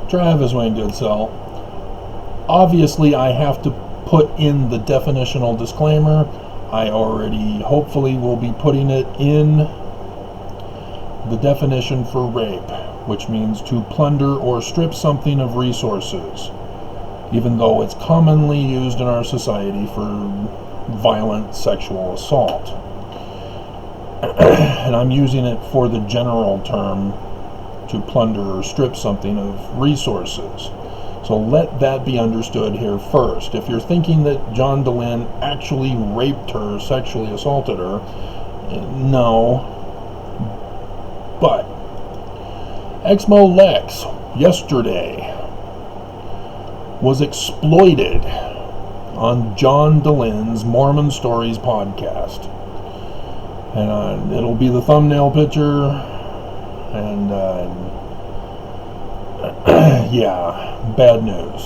Travis Wayne Goodsell. Obviously, I have to put in the definitional disclaimer. I already, hopefully, will be putting it in the definition for rape, which means to plunder or strip something of resources, even though it's commonly used in our society for violent sexual assault. And I'm using it for the general term, to plunder or strip something of resources. So let that be understood here first. If you're thinking that John Dehlin actually raped her, sexually assaulted her, no. But ExMo Lex yesterday was exploited on John Dehlin's Mormon Stories podcast. And it'll be the thumbnail picture. And yeah, bad news.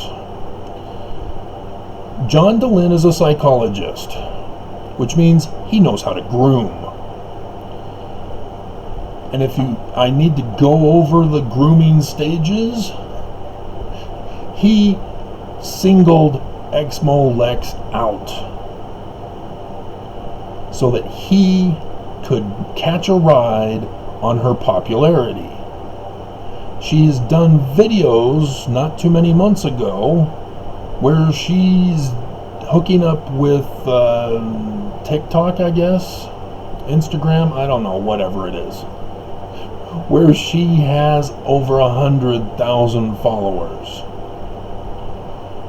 John Dehlin is a psychologist, which means he knows how to groom. And if I need to go over the grooming stages, he singled ExMo Lex out so that he could catch a ride on her popularity. She's done videos not too many months ago where she's hooking up with TikTok, I guess, Instagram, I don't know, whatever it is, where she has over 100,000 followers.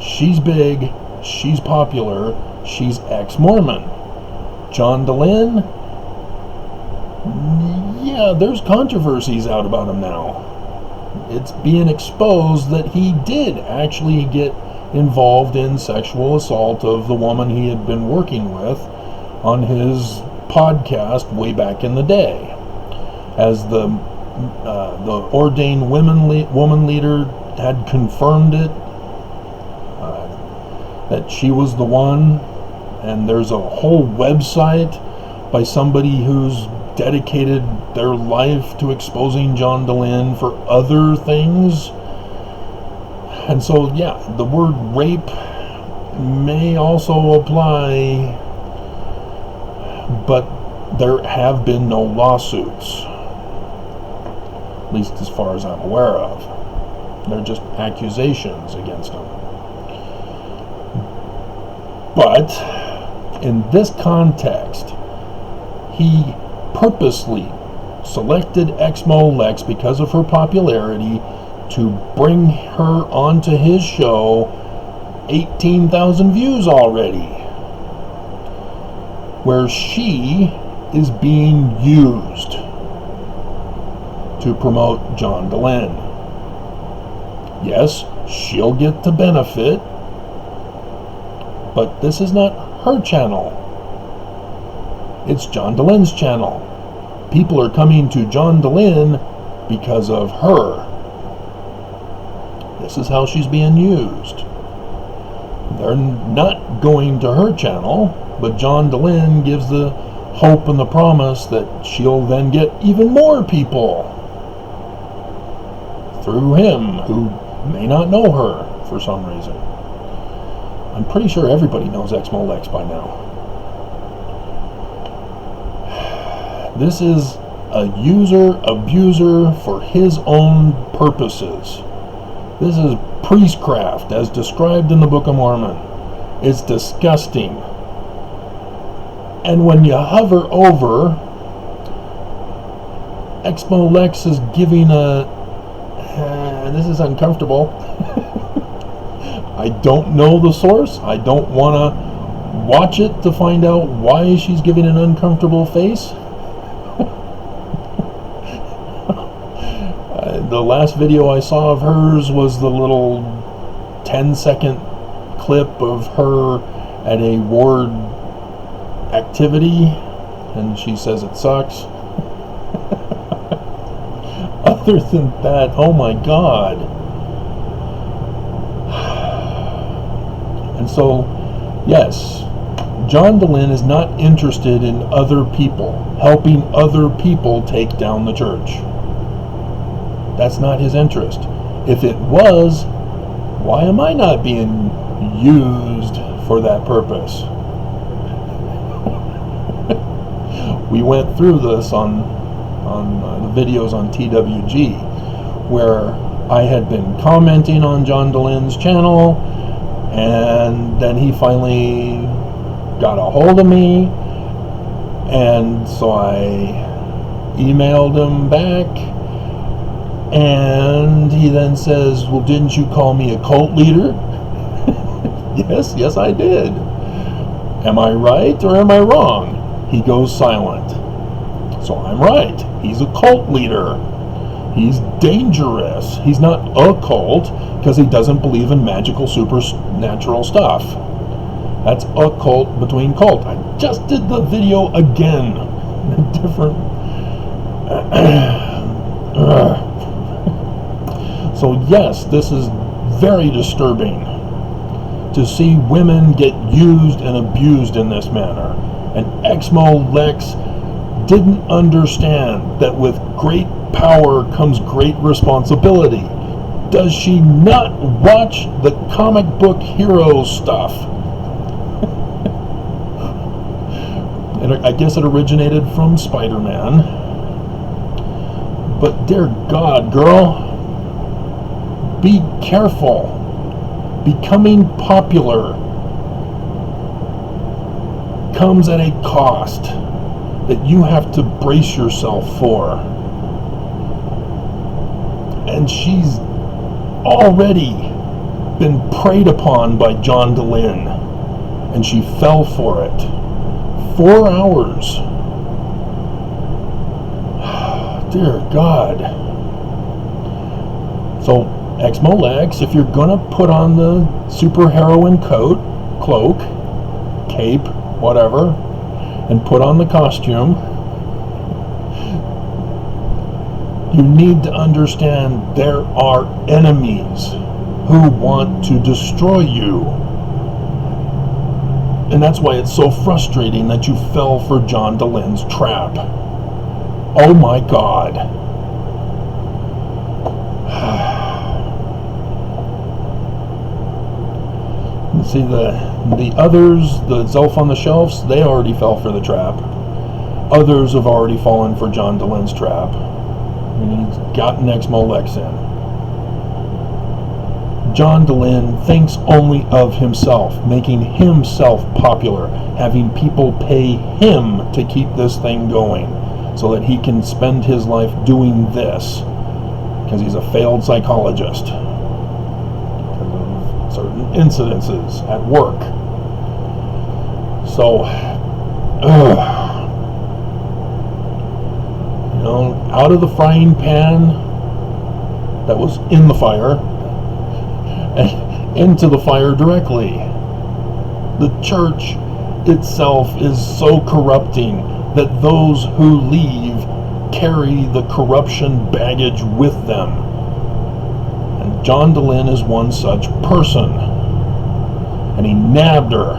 She's big, she's popular, she's ex-Mormon. John Dehlin, yeah, there's controversies out about him now. It's being exposed that he did actually get involved in sexual assault of the woman he had been working with on his podcast way back in the day. As the ordained woman leader had confirmed it, that she was the one, and there's a whole website by somebody who's dedicated their life to exposing John Dehlin for other things. And so, yeah, the word rape may also apply, but there have been no lawsuits, at least as far as I'm aware of. They're just accusations against him. But in this context, he purposely selected ExMo Lex because of her popularity to bring her onto his show. 18,000 views already, where she is being used to promote John Dehlin. Yes, she'll get to benefit, but this is not her channel. It's John Dehlin's channel. People are coming to John Dehlin because of her. This is how she's being used. They're not going to her channel, but John Dehlin gives the hope and the promise that she'll then get even more people through him who may not know her for some reason. I'm pretty sure everybody knows ExMo Lex by now. This is a user-abuser for his own purposes. This is priestcraft as described in the Book of Mormon. It's disgusting. And when you hover over, ExMo Lex is giving this is uncomfortable. I don't know the source. I don't want to watch it to find out why she's giving an uncomfortable face. The last video I saw of hers was the little 10-second clip of her at a ward activity, and she says it sucks. Other than that, oh my God. And so, yes, John Dehlin is not interested in other people, helping other people take down the church. That's not his interest. If it was, why am I not being used for that purpose? We went through this on the videos on TWG, where I had been commenting on John Dehlin's channel, and then he finally got a hold of me, and so I emailed him back, and he then says, well, didn't you call me a cult leader? Yes, I did. Am I right or am I wrong? He goes silent. So I'm right. He's a cult leader. He's dangerous. He's not a cult because he doesn't believe in magical supernatural stuff. That's a cult between cult. I just did the video again. Different. So yes, this is very disturbing to see women get used and abused in this manner. And ExMo Lex didn't understand that with great power comes great responsibility. Does she not watch the comic book hero stuff? And I guess it originated from Spider-Man. But dear God, girl, be careful. Becoming popular comes at a cost that you have to brace yourself for. And she's already been preyed upon by John Dehlin, and she fell for it. 4 hours. Dear God. So, ExMo Lex, if you're gonna put on the superheroine coat, cloak, cape, whatever, and put on the costume, you need to understand there are enemies who want to destroy you. And that's why it's so frustrating that you fell for John Dehlin's trap. Oh my God. See, the others, the Zelf on the Shelves, they already fell for the trap. Others have already fallen for John Dehlin's trap. And he's gotten ExMo Lex in. John Dehlin thinks only of himself, making himself popular, having people pay him to keep this thing going, so that he can spend his life doing this, because he's a failed psychologist. Certain incidences at work. So, you know, out of the frying pan that was in the fire and into the fire directly. The church itself is so corrupting that those who leave carry the corruption baggage with them. John Dehlin is one such person, and he nabbed her